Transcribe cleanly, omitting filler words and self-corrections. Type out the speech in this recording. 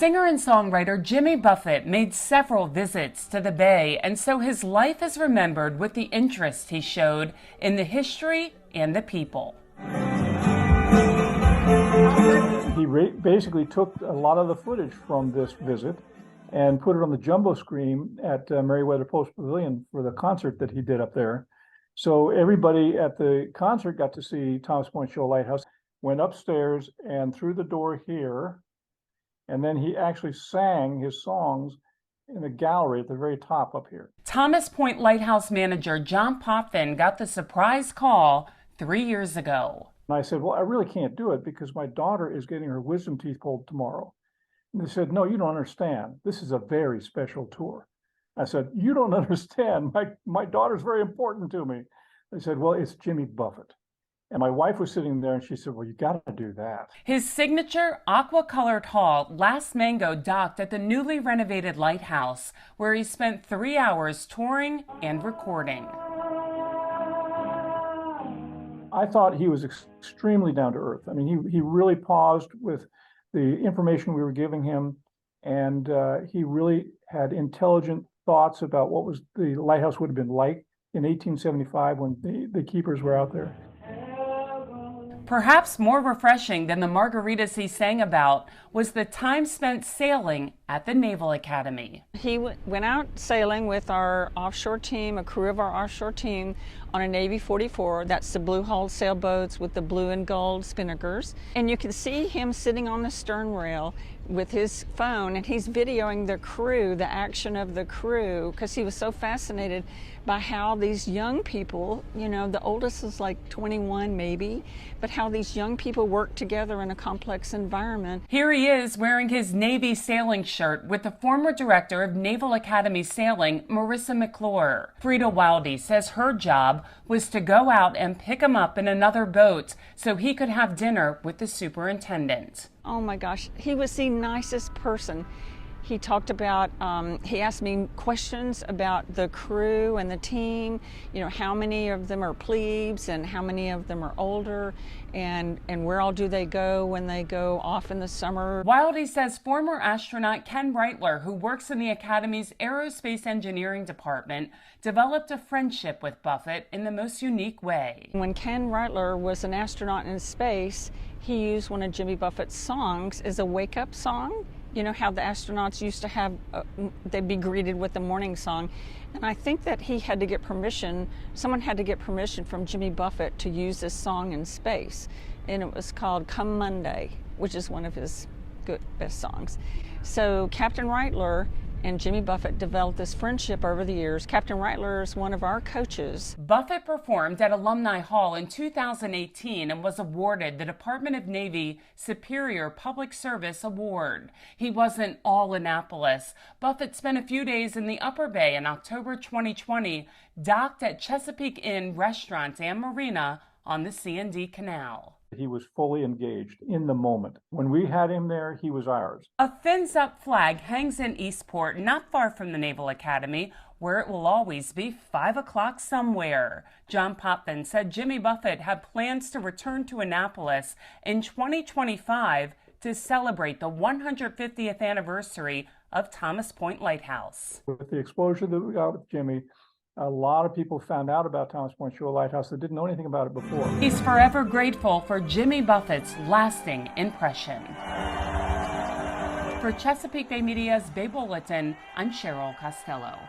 Singer and songwriter Jimmy Buffett made several visits to the Bay, and so his life is remembered with the interest he showed in the history and the people. He basically took a lot of the footage from this visit and put it on the jumbo screen at Merriweather Post Pavilion for the concert that he did up there. So everybody at the concert got to see Thomas Point Shoal Lighthouse, went upstairs and through the door here, and then he actually sang his songs in the gallery at the very top up here. Thomas Point Lighthouse manager John Potvin got the surprise call 3 years ago. And I said, well, I really can't do it because my daughter is getting her wisdom teeth pulled tomorrow. And they said, no, you don't understand. This is a very special tour. I said, you don't understand. My daughter's very important to me. They said, well, it's Jimmy Buffett. And my wife was sitting there and she said, well, you got to do that. His signature aqua-colored hull Last Mango docked at the newly renovated lighthouse, where he spent 3 hours touring and recording. I thought he was extremely down to earth. I mean, he really paused with the information we were giving him, and he really had intelligent thoughts about what was the lighthouse would have been like in 1875 when the keepers were out there. Perhaps more refreshing than the margaritas he sang about was the time spent sailing at the Naval Academy. He went out sailing with our offshore team, a crew of our offshore team, on a Navy 44. That's the blue-hulled sailboats with the blue and gold spinnakers. And you can see him sitting on the stern rail with his phone, and he's videoing the crew, the action of the crew, because he was so fascinated by how these young people, you know, the oldest is like 21 maybe, but how these young people work together in a complex environment. Here he is wearing his Navy sailing shirt with the former director of Naval Academy Sailing, Marissa McClure. Frida Wildy says her job was to go out and pick him up in another boat so he could have dinner with the superintendent. Oh my gosh, he was the nicest person. He talked about, he asked me questions about the crew and the team, you know, how many of them are plebes and how many of them are older, and where all do they go when they go off in the summer. Wildy says former astronaut Ken Reitler, who works in the Academy's Aerospace Engineering Department, developed a friendship with Buffett in the most unique way. When Ken Reitler was an astronaut in space, he used one of Jimmy Buffett's songs as a wake-up song. You know how the astronauts used to have, they'd be greeted with the morning song. And I think that he had to get permission, someone had to get permission from Jimmy Buffett to use this song in space. And it was called Come Monday, which is one of his best songs. So Captain Reitler and Jimmy Buffett developed this friendship over the years. Captain Reitler is one of our coaches. Buffett performed at Alumni Hall in 2018 and was awarded the Department of Navy Superior Public Service Award. He wasn't all Annapolis. Buffett spent a few days in the Upper Bay in October 2020, docked at Chesapeake Inn Restaurant and Marina on the C&D Canal. He was fully engaged in the moment. When we had him there, he was ours. A fins-up flag hangs in Eastport, not far from the Naval Academy, where it will always be 5 o'clock somewhere. John Potvin said Jimmy Buffett had plans to return to Annapolis in 2025 to celebrate the 150th anniversary of Thomas Point Lighthouse. With the exposure that we got with Jimmy, a lot of people found out about Thomas Point Shoal Lighthouse that didn't know anything about it before. He's forever grateful for Jimmy Buffett's lasting impression. For Chesapeake Bay Media's Bay Bulletin, I'm Cheryl Costello.